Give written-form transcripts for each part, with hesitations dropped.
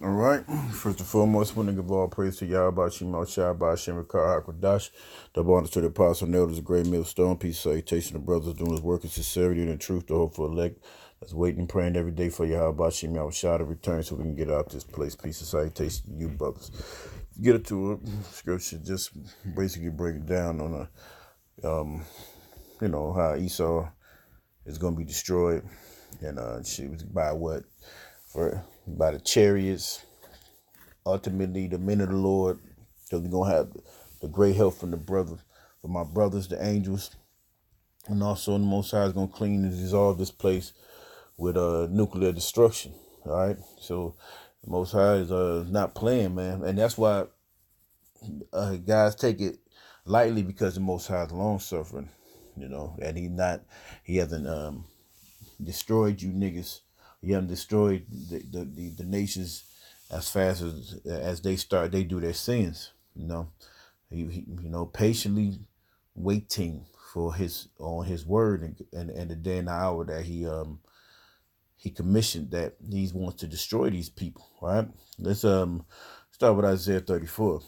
All right. First and foremost, I want to give all praise to Yahweh, Shema, Shai, Shem, Rakar, HaKodash, the bonus to the apostle and elders, a great millstone, peace, salutation, the brothers doing his work in sincerity and in truth, the hopeful elect that's waiting and praying every day for Yahweh, Shema, Shai to return so we can get out this place. Peace and salutation to you, brothers. Get it to it. Scripture just basically break it down on how Esau is going to be destroyed, and she was by what? By the chariots, ultimately the men of the Lord, because we're gonna have the great help from from my brothers, the angels, and also the Most High is gonna clean and dissolve this place with nuclear destruction. All right, so the Most High is not playing, man, and that's why guys take it lightly, because the Most High is long suffering, and he hasn't destroyed you niggas. He haven't destroyed the nations as fast as they do their sins. He patiently waiting for his word and the day and the hour that he commissioned, that he wants to destroy these people. Right? Let's start with Isaiah 34.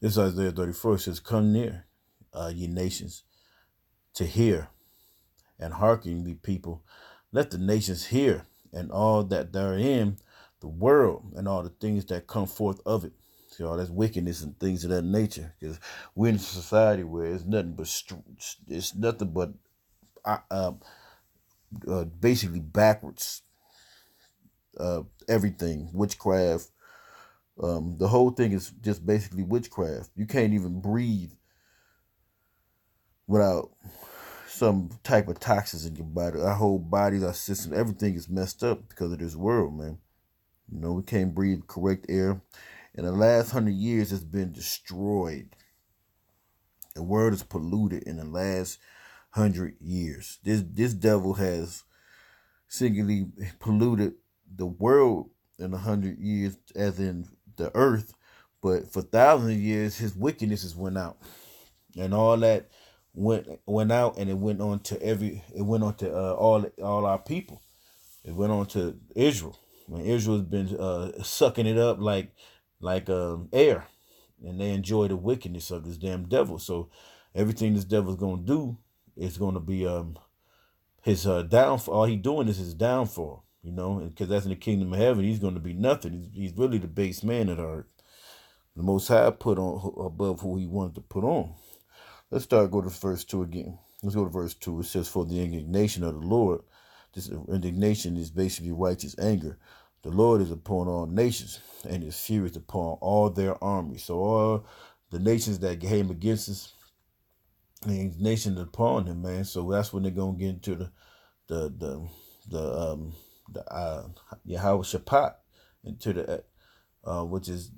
This Isaiah 34 says, "Come near, ye nations, to hear, and hearken, ye people. Let the nations hear, and all that therein, the world, and all the things that come forth of it." See, all that's wickedness and things of that nature. Because we're in a society where it's nothing but basically backwards. Everything, witchcraft. The whole thing is just basically witchcraft. You can't even breathe without some type of toxins in your body. Our whole bodies, our system, everything is messed up because of this world, man. We can't breathe correct air. In the last 100 years, it's been destroyed. The world is polluted in the last 100 years. This devil has singularly polluted the world in 100 years, as in the earth. But for thousands of years, his wickedness has went out, and all that went out, and it went on to all our people. It went on to Israel. When Israel's been sucking it up like air, and they enjoy the wickedness of this damn devil. So everything this devil's gonna do is gonna be his downfall. All he doing is his downfall. Because that's in the kingdom of heaven. He's going to be nothing. He's really the base man of the earth. The Most High put on above who he wanted to put on. Let's go to verse 2 again. Let's go to verse 2. It says, "For the indignation of the Lord," this indignation is basically righteous anger. "The Lord is upon all nations, and his fury is upon all their armies." So all the nations that came against us, the nation is upon them, man. So that's when they're gonna get into the Yahweh Shaphat, into the which is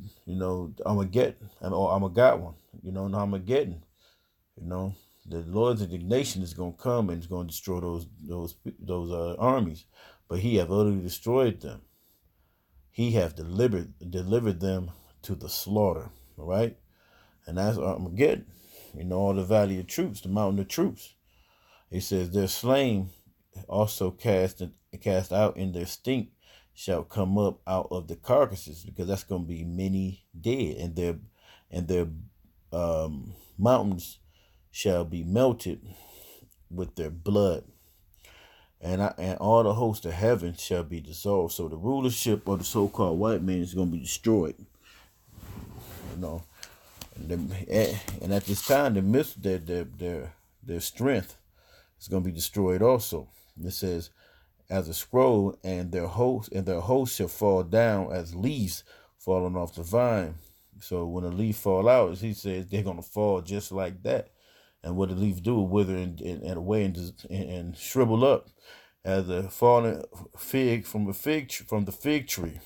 Armageddon, or Armageddon, and Armageddon. The Lord's indignation is going to come, and it's going to destroy those armies, but he have utterly destroyed them. He have delivered them to the slaughter. All right, and that's Armageddon. All the valley of troops, the mountain of troops. He says, "They're slain, also cast out in their stink shall come up out of the carcasses," because that's going to be many dead, and their mountains shall be melted with their blood, and all the hosts of heaven shall be dissolved. So the rulership of the so-called white man is going to be destroyed. And at this time, their strength is going to be destroyed also. It says, "As a scroll, and their host shall fall down as leaves falling off the vine." So when a leaf fall out, he says they're gonna fall just like that. And what the leaf do, wither and away and shrivel up, as a fallen fig from the fig tree.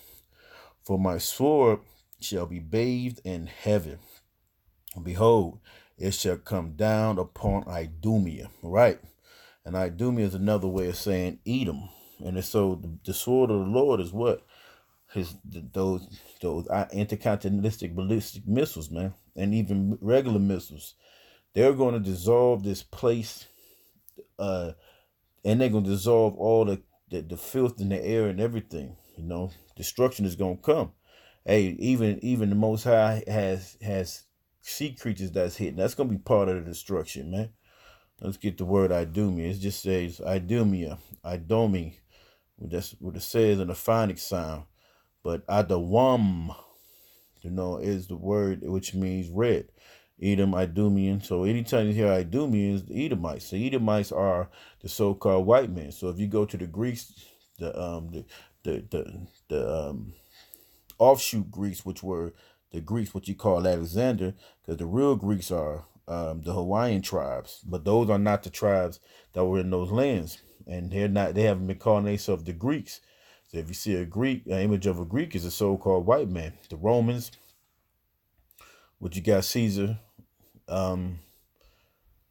"For my sword shall be bathed in heaven. Behold, it shall come down upon Idumea." Right. And Idumea is another way of saying Edom. And so the sword of the Lord is what? Those intercontinental ballistic missiles, man, and even regular missiles. They're going to dissolve this place, and they're going to dissolve all the the filth in the air and everything. Destruction is gonna come. Hey, even the Most High has sea creatures that's hitting. That's gonna be part of the destruction, man. Let's get the word idumia. It just says idumia, idomi. That's what it says in the phonics sound. But adawam, is the word which means red. Edom, Idumean. So anytime you hear Idumeans, the Edomites. The Edomites are the so-called white men. So if you go to the Greeks, the offshoot Greeks, which were the Greeks, what you call Alexander, because the real Greeks are the Hawaiian tribes, but those are not the tribes that were in those lands, and they haven't been calling themselves the Greeks. So if you see a Greek, an image of a Greek is a so-called white man. The Romans, which you got Caesar, um,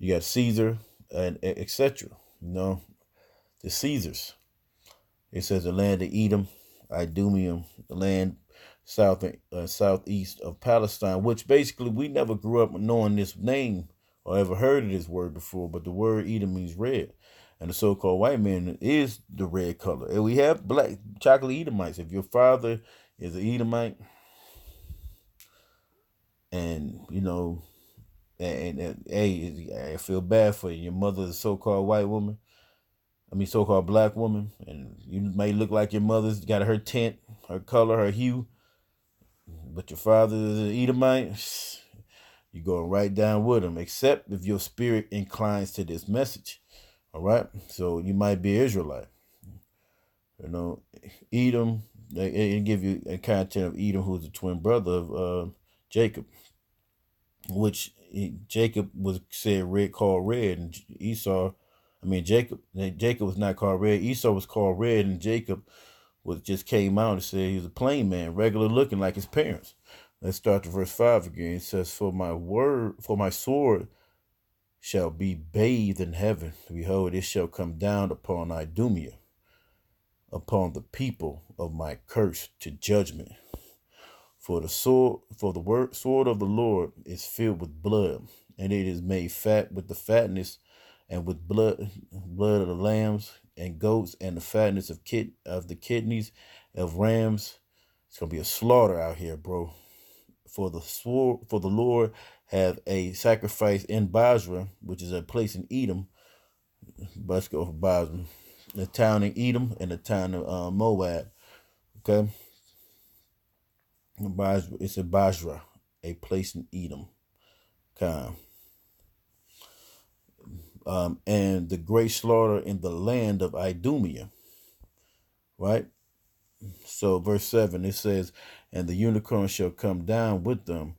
and etc. The Caesars. It says the land of Edom, Idumeum, the land southeast of Palestine, which basically we never grew up knowing this name or ever heard of this word before, but the word Edom means red. And the so-called white man is the red color. And we have black chocolate Edomites. If your father is an Edomite, and hey, I feel bad for you. Your mother is a so-called white woman. So-called black woman, and you may look like your mother's got her tint, her color, her hue, but your father is an Edomite. You're going right down with him, except if your spirit inclines to this message. All right, so you might be Israelite. Edom. They give you a content of Edom, who's the twin brother of Jacob, which Jacob was said called red, and Jacob was not called red. Esau was called red, and Jacob just came out and said he was a plain man, regular looking like his parents. Let's start to verse 5 again. It says, for my sword shall be bathed in heaven. Behold, it shall come down upon Idumea, upon the people of my curse to judgment. For the sword of the Lord is filled with blood, and it is made fat with the fatness and with blood of the lambs and goats, and the fatness of the kidneys of rams. It's gonna be a slaughter out here, bro. For the Lord hath a sacrifice in Basra, which is a place in Edom. But let's go for Basra, the town in Edom and the town of Moab. Okay, it's a Basra, a place in Edom. Okay. And the great slaughter in the land of Idumea. Right? So verse 7, it says, and the unicorn shall come down with them,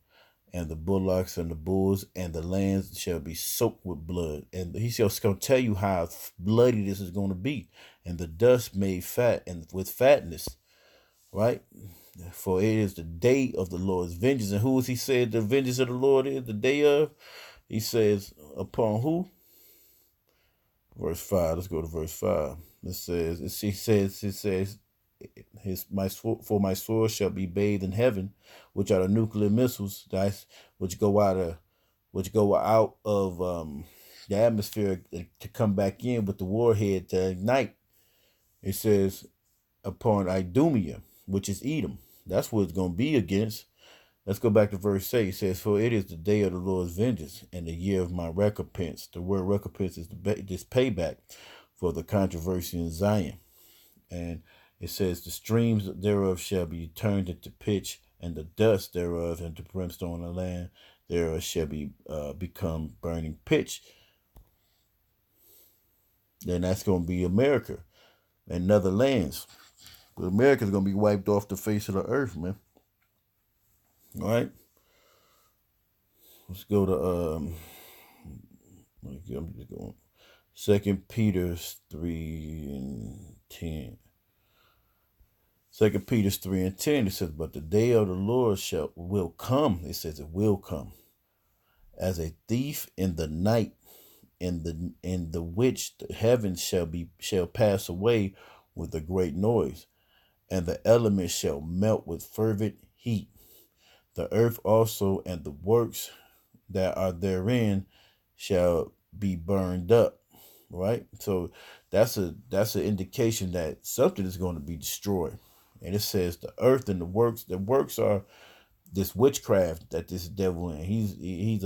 and the bullocks and the bulls, and the lands shall be soaked with blood. And he's just going to tell you how bloody this is going to be. And the dust made fat, and with fatness. Right? For it is the day of the Lord's vengeance. And who is he said the vengeance of the Lord is the day of? He says, upon who? Verse 5. Let's go to verse 5. It says, for my sword shall be bathed in heaven, which are the nuclear missiles which go out of the atmosphere to come back in with the warhead to ignite. It says upon Idumea, which is Edom. That's what it's going to be against. Let's go back to verse 8. It says, for it is the day of the Lord's vengeance and the year of my recompense. The word recompense is this payback for the controversy in Zion. And it says, the streams thereof shall be turned into pitch, and the dust thereof into brimstone, and the land thereof shall be become burning pitch. Then that's going to be America and other lands. But America's going to be wiped off the face of the earth, man. All right. Let's go to I'm just going 2 Peter 3 and 10. 2 Peter 3 and 10, it says, but the day of the Lord will come. It says it will come as a thief in the night, in the which the heavens shall pass away with a great noise, and the elements shall melt with fervent heat. The earth also and the works that are therein shall be burned up. right? So that's an indication that something is going to be destroyed. And it says the earth and the works are this witchcraft that this devil in. He's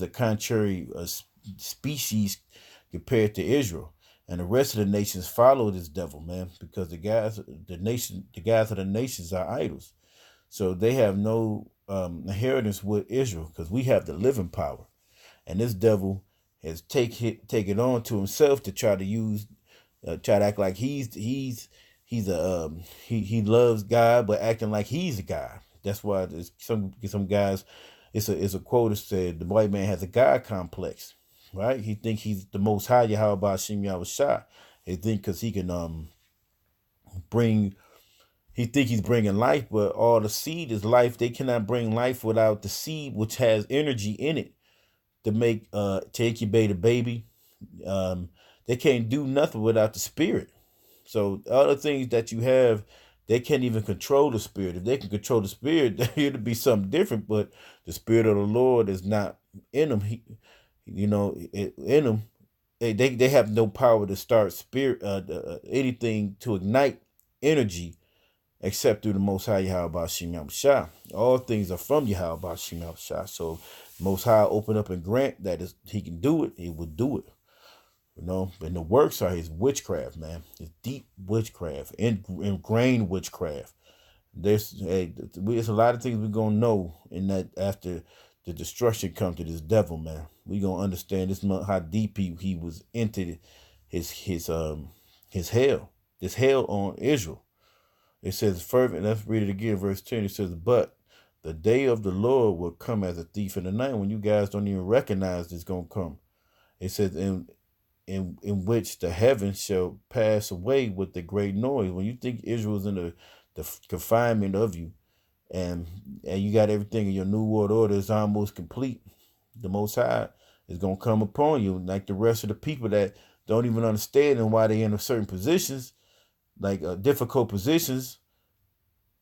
a contrary species compared to Israel. And the rest of the nations follow this devil, man, because the guys of the nations are idols. So they have no inheritance with Israel because we have the living power. And this devil has taken on to himself to try to act like he's a he loves God, but acting like he's a God. That's why there's some guys. It's a quote that said the white man has a God complex, right? He think he's the most high. How about Shem Yahushua? He think because he can bring. He think he's bringing life, but all the seed is life. They cannot bring life without the seed, which has energy in it to make to incubate a baby. Um, they can't do nothing without the spirit. So other things that you have, they can't even control the spirit. If they can control the spirit, it'd be something different. But the spirit of the Lord is not in them. In them, they have no power to start spirit anything to ignite energy except through the Most High Yahweh Shem Shah. All things are from Yahweh Shem Shah. So Most High open up and grant that he can do it. He will do it. And the works are his witchcraft, man. His deep witchcraft, ingrained witchcraft. There's a lot of things we're gonna know in that after the destruction comes to this devil, man. We gonna understand this month how deep he was into his hell, this hell on Israel. It says fervent. Let's read it again, verse 10. It says, "But the day of the Lord will come as a thief in the night," when you guys don't even recognize it's gonna come. It says, in which the heavens shall pass away with the great noise. When you think Israel's in the confinement of you, and you got everything in your new world order is almost complete, the Most High is gonna come upon you, like the rest of the people that don't even understand and why they in certain positions, like difficult positions,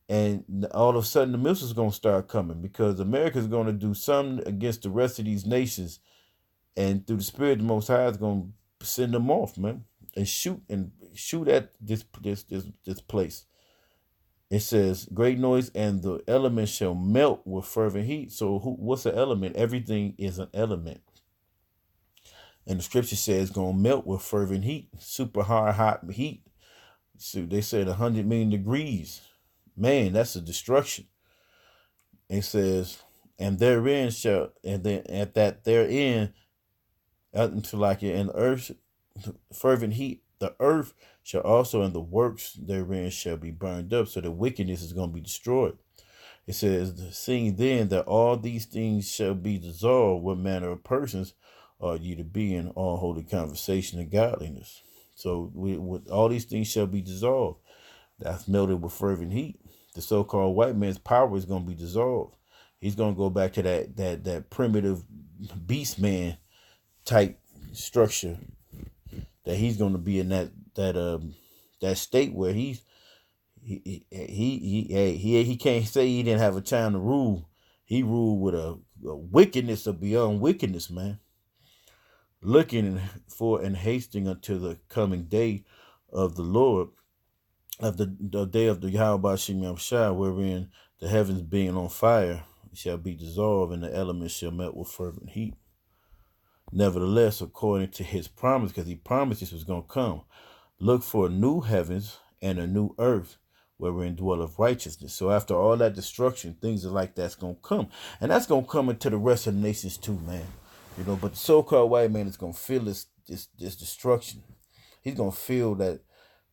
and all of a sudden the missiles gonna start coming because America's gonna do something against the rest of these nations, and through the Spirit, the Most High is gonna send them off, man, and shoot at this place. It says, "Great noise, and the elements shall melt with fervent heat." So, what's an element? Everything is an element, and the scripture says it's gonna melt with fervent heat, super hot heat. So they said 100 million degrees. Man, that's a destruction. It says, "And therein shall, and then at that therein, unto like it in the earth, fervent heat, the earth shall also, and the works therein shall be burned up." So the wickedness is going to be destroyed. It says, "Seeing then that all these things shall be dissolved, what manner of persons are ye to be in all holy conversation and godliness?" So with all these things shall be dissolved. That's melted with fervent heat. The so-called white man's power is going to be dissolved. He's going to go back to that primitive beast man type structure, that he's going to be in that state where he can't say he didn't have a time to rule. He ruled with a wickedness of beyond wickedness, man. Looking for and hasting until the coming day of the Lord, of the day of the Yahweh Shem Shah, wherein the heavens being on fire shall be dissolved, and the elements shall melt with fervent heat. Nevertheless, according to his promise, because he promised this was going to come, look for new heavens and a new earth wherein dwelleth righteousness. So after all that destruction, things are like that's going to come. And that's going to come into the rest of the nations too, man. But the so-called white man is going to feel this destruction. He's going to feel that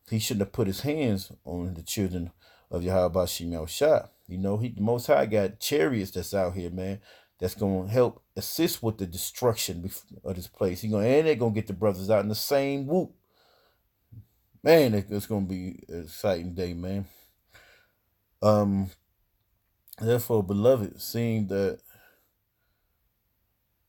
he shouldn't have put his hands on the children of Yahweh Shem Shah. The Most High got chariots that's out here, man, that's going to help assist with the destruction of this place. And they're going to get the brothers out in the same whoop. Man, it's going to be an exciting day, man. Therefore, beloved, seeing that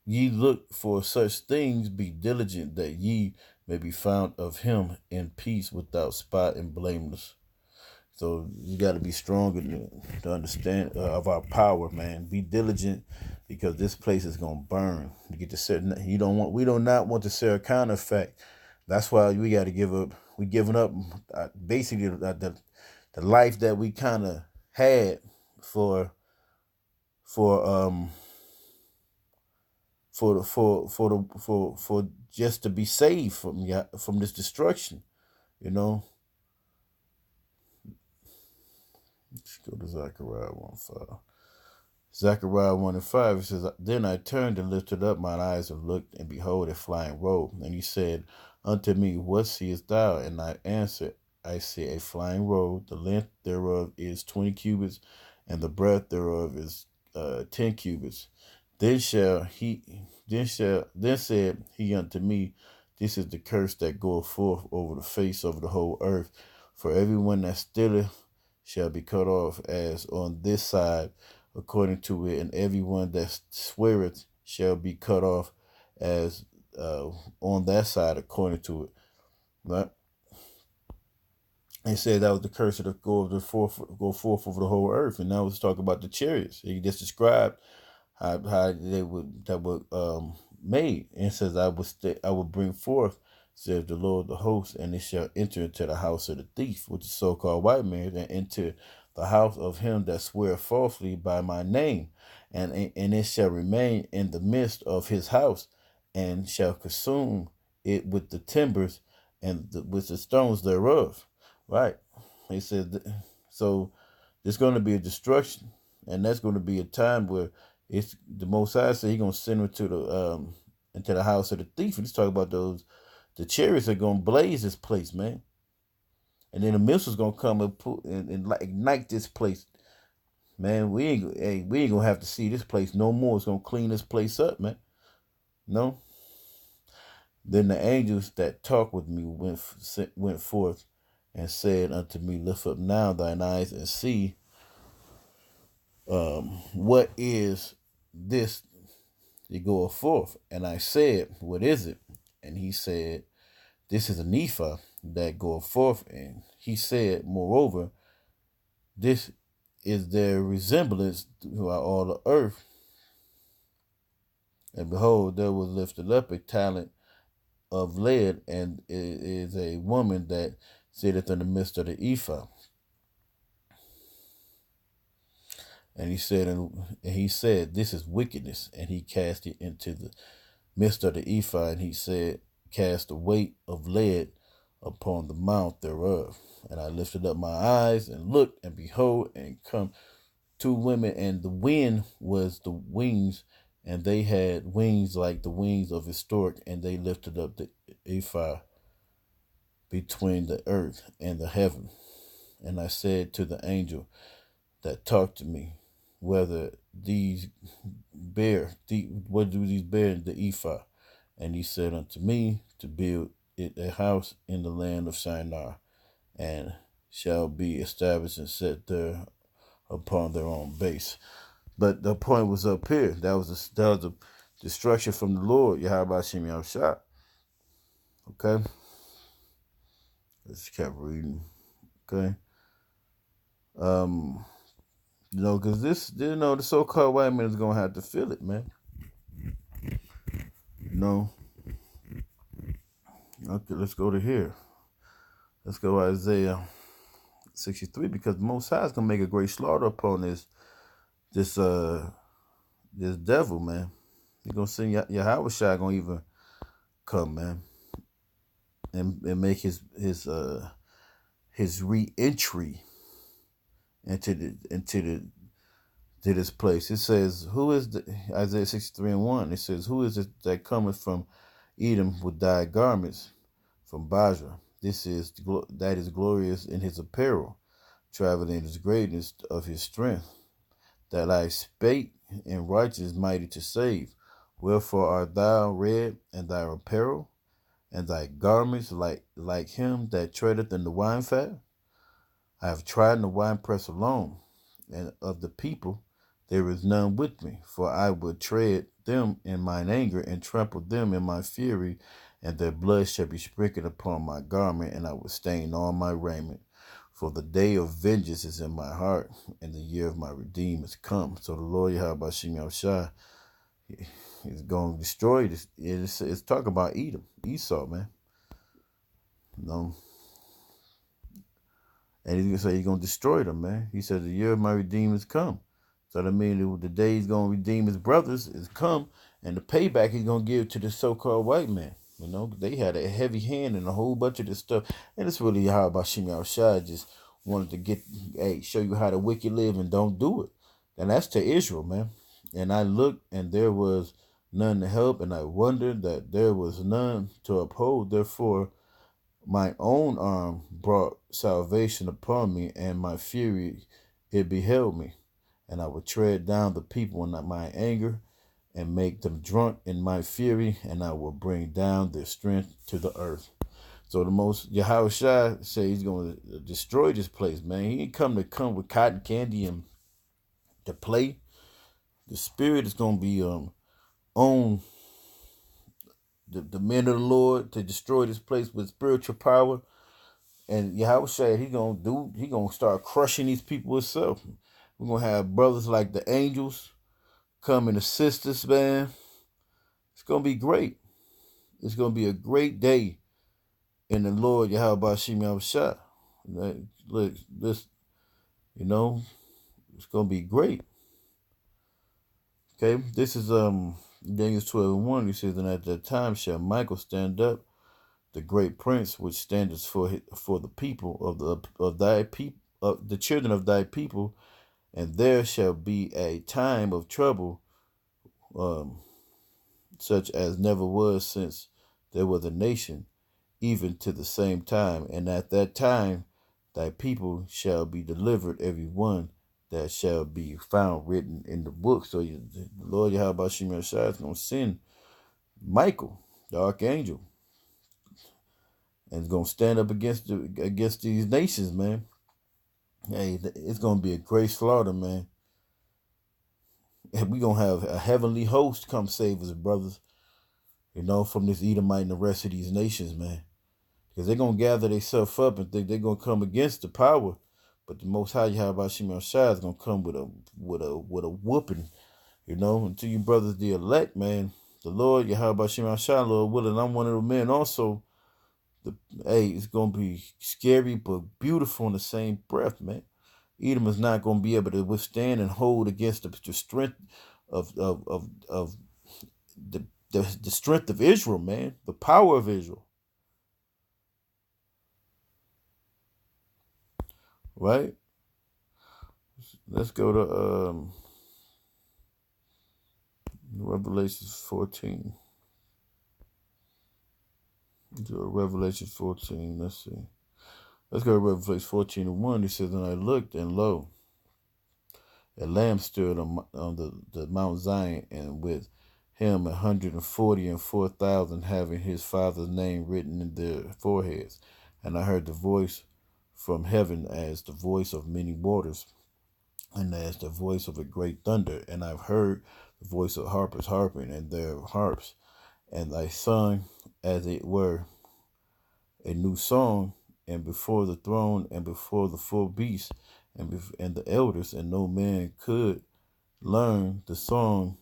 ye look for such things, be diligent that ye may be found of him in peace, without spot and blameless. So you got to be stronger to understand of our power, man. Be diligent, because this place is gonna burn. You get to set. We do not want to say a counter fact That's why we got to give up. We giving up basically the life that we kind of had for for um for just to be saved from this destruction. You know. Let's go to Zechariah 1:5. Zechariah 1:5, it says, Then I turned and lifted up mine eyes and looked, and behold, a flying robe. And he said unto me, What seest thou? And I answered, I see a flying robe. The length thereof is 20 cubits, and the breadth thereof is 10 cubits. Then said he unto me, This is the curse that goeth forth over the face of the whole earth. For everyone that stealeth shall be cut off as on this side according to it, and everyone that sweareth shall be cut off as on that side according to it. Right? And said that was the curse that go forth over the whole earth. And now let's talk about the chariots. He just described how they would that were made, and says I will bring forth, says the Lord of the hosts, and it shall enter into the house of the thief, which is so-called white man, and into the house of him that sweareth falsely by my name, and it shall remain in the midst of his house, and shall consume it with the timbers and with the stones thereof. Right? He said so. There's going to be a destruction, and that's going to be a time where it's the Most High said He's gonna send him to the into the house of the thief. And he's talking about the chariots are gonna blaze this place, man. And then the missiles gonna come and like ignite this place, man. We ain't gonna have to see this place no more. It's gonna clean this place up, man. No. Then the angels that talked with me went forth and said unto me, Lift up now thine eyes and see what is this that goeth forth. And I said, What is it? And he said, This is an ephah that goeth forth. And he said, Moreover, this is their resemblance throughout all the earth. And behold, there was lifted up a talent of lead, and it is a woman that sitteth in the midst of the ephah. And he said, This is wickedness. And he cast it into the midst of the ephah, and he said, Cast the weight of lead upon the mount thereof. And I lifted up my eyes and looked, and behold, and come two women, and the wind was the wings, and they had wings like the wings of a stork, and they lifted up the ephah between the earth and the heaven. And I said to the angel that talked to me, Whether these what do these bear in the ephah? And he said unto me, To build it a house in the land of Shinar, and shall be established and set there upon their own base. But the point was up here. That was a destruction from the Lord, Yahweh Shem Yahushua. Okay? Let's keep reading. Okay? Because the so-called white man is going to have to feel it, man. Okay, let's go to here. Let's go to Isaiah 63, because the Most High is going to make a great slaughter upon this devil, man. He's going to send Yahweh Shai going to even come, man, and make his re-entry into this place. It says, Who is Isaiah 63:1? It says, Who is it that cometh from Edom with dyed garments from Basra? That is glorious in his apparel, traveling in his greatness of his strength. That I spake in righteousness mighty to save. Wherefore art thou red, and thy apparel, and thy garments like him that treadeth in the wine fat? I have trodden the winepress alone, and of the people there is none with me. For I will tread them in mine anger, and trample them in my fury, and their blood shall be sprinkled upon my garment, and I will stain all my raiment. For the day of vengeance is in my heart, and the year of my redeem is come. So the Lord Yahweh Shem Yahushua is going to destroy this. It's talking about Edom, Esau, man. You know, and he's gonna say he's gonna destroy them, man. He said the year of my redeemer's come. So that means the day he's gonna redeem his brothers is come, and the payback he's gonna give to the so-called white man. You know, they had a heavy hand in a whole bunch of this stuff, and it's really how Bashim Al-Shad just wanted to show you how the wicked live and don't do it, and that's to Israel, man. And I looked, and there was none to help, and I wondered that there was none to uphold. Therefore, my own arm brought salvation upon me, and my fury it beheld me. And I would tread down the people in my anger, and make them drunk in my fury, and I will bring down their strength to the earth. So the most Yahweh Shai say he's going to destroy this place, man. He ain't come with cotton candy and to play. The spirit is going to be on the men of the Lord to destroy this place with spiritual power. And Yahweh said he gonna start crushing these people himself. We're gonna have brothers like the angels come and assist us, man. It's gonna be great. It's gonna be a great day in the Lord Yahweh Bashim Yahushua. Look, this, it's gonna be great. Okay, this is Daniel 12:1. He says, and at that time shall Michael stand up, the great prince, which standeth for the people of thy people, the children of thy people, and there shall be a time of trouble, such as never was since there was a nation, even to the same time. And at that time thy people shall be delivered, every one that shall be found written in the book. So the Lord Yahweh Shemir Shai is going to send Michael, the archangel, and it's going to stand up against these nations, man. Hey, it's going to be a great slaughter, man. And we're going to have a heavenly host come save us, brothers, from this Edomite and the rest of these nations, man. Because they're going to gather themselves up and think they're going to come against the power. But the Most High Yahweh Shemir Shai is going to come with a whooping, until you brothers the elect, man. The Lord Yahweh Shemir Shai, Lord willing, I'm one of the men also. It's going to be scary but beautiful in the same breath, man. Edom is not going to be able to withstand and hold against the strength of the strength of Israel, man. The power of Israel. Right? Let's go to Revelation 14. Revelation 14. Let's see. Let's go to Revelation 14:1. It says, and I looked, and lo, a lamb stood on the Mount Zion, and with him 144,000, having his father's name written in their foreheads. And I heard the voice from heaven as the voice of many waters, and as the voice of a great thunder. And I've heard the voice of harpers harping and their harps, and I sung as it were a new song, and before the throne and before the four beasts and the elders, and no man could learn the song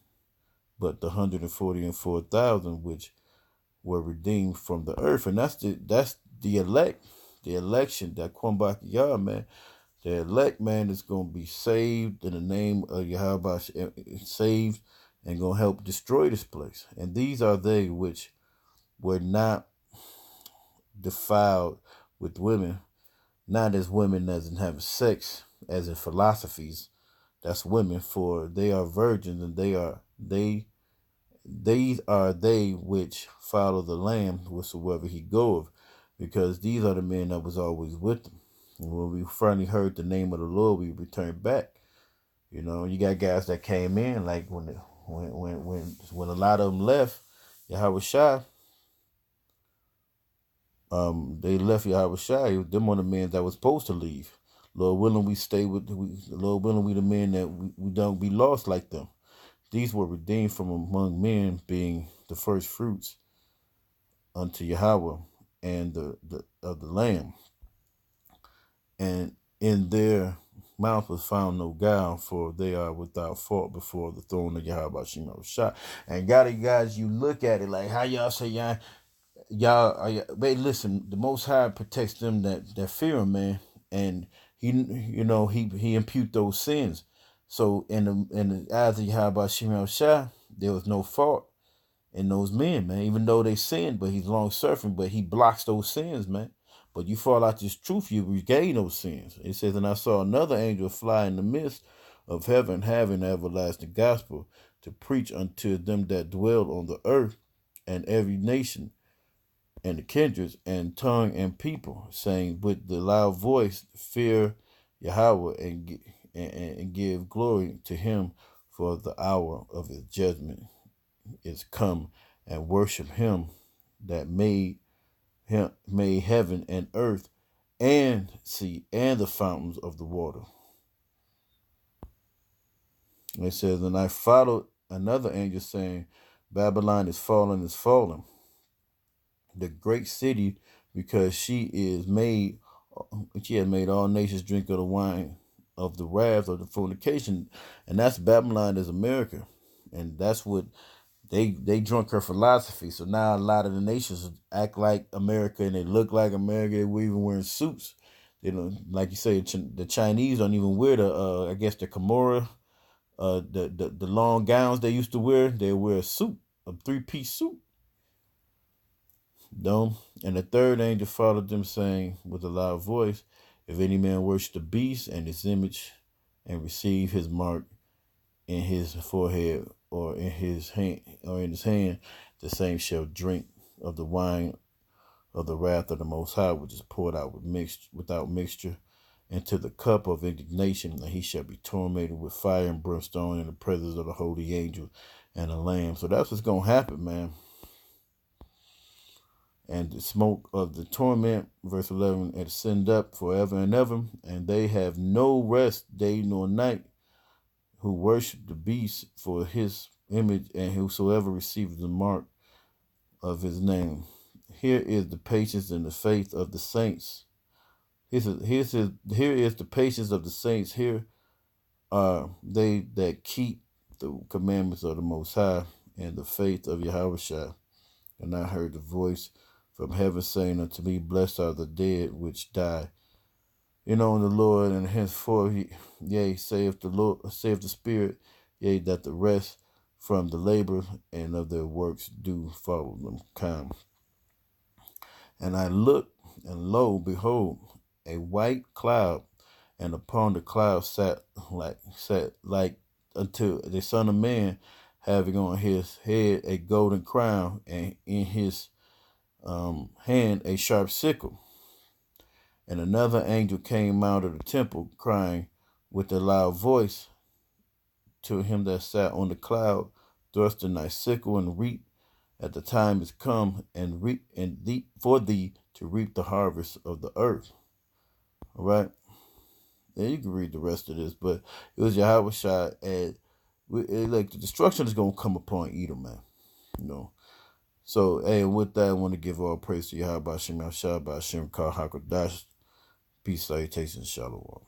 but the 144,000 which were redeemed from the earth. And that's the elect, the election, that Kwambak Yah, man. The elect, man, is going to be saved in the name of Yahweh, saved, and going to help destroy this place. And these are they which were not defiled with women, not as women as in having sex, as in philosophies. That's women, for they are virgins, and these are they which follow the Lamb whatsoever he goeth, because these are the men that was always with them. And when we finally heard the name of the Lord, we returned back. You got guys that came in, like when a lot of them left Yahweh Shai, they left Yahweh Shai. Them one of the men that was supposed to leave. Lord willing, we stay with. Lord willing, we the men that we don't be lost like them. These were redeemed from among men, being the first fruits unto Yahweh and of the Lamb. And in their mouth was found no guile, for they are without fault before the throne of Yahweh Shemar Shai. And God, you guys, you look at it like how y'all say, y'all, But listen, the Most High protects them that fear Him, man, and he impute those sins. So in the eyes of Yahweh Shem Shai, there was no fault in those men, man. Even though they sinned, but He's long suffering, but He blocks those sins, man. But you fall out this truth, you regain those sins. It says, and I saw another angel fly in the midst of heaven, having the everlasting gospel to preach unto them that dwell on the earth, and every nation and the kindreds and tongue and people, saying with the loud voice, fear Yahweh and give glory to Him, for the hour of His judgment is come, and worship Him that made heaven and earth and sea and the fountains of the water. And it says, and I followed another angel saying, Babylon is fallen, the great city, because she has made all nations drink of the wine of the wrath of the fornication. And that's Babylon is America. And that's what they drunk her philosophy. So now a lot of the nations act like America and they look like America. They were even wearing suits. Like you say, the Chinese don't even wear the I guess the Kimura, the long gowns they used to wear. They wear a suit, a 3-piece suit. No. And the third angel followed them, saying with a loud voice, if any man worship the beast and his image, and receive his mark in his forehead or in his hand, the same shall drink of the wine of the wrath of the Most High, which is poured out without mixture, into the cup of indignation, and he shall be tormented with fire and brimstone in the presence of the holy angel and the Lamb. So that's what's gonna happen, man. And the smoke of the torment, verse 11, ascend up forever and ever, and they have no rest day nor night, who worship the beast for his image, and whosoever receives the mark of his name. Here is the patience and the faith of the saints. Here is the patience of the saints. Here are they that keep the commandments of the Most High, and the faith of Yahweh. And I heard the voice from heaven saying unto me, blessed are the dead which die in the Lord, and henceforth, saith the Lord, saith the Spirit, that the rest from the labor and of their works do follow them come. And I looked, and lo, behold, a white cloud, and upon the cloud sat like unto the Son of Man, having on his head a golden crown, and in his hand a sharp sickle. And another angel came out of the temple, crying with a loud voice to him that sat on the cloud, thrust in thy sickle and reap, at the time is come, and for thee to reap the harvest of the earth. All right. Yeah, you can read the rest of this, but it was Yahweh Shai, and like the destruction is gonna come upon Edom, man. So, hey, with that, I want to give all praise to Yahweh Shem Yahshua, Hashem Kah HaKadosh. Peace, salutations, shalom.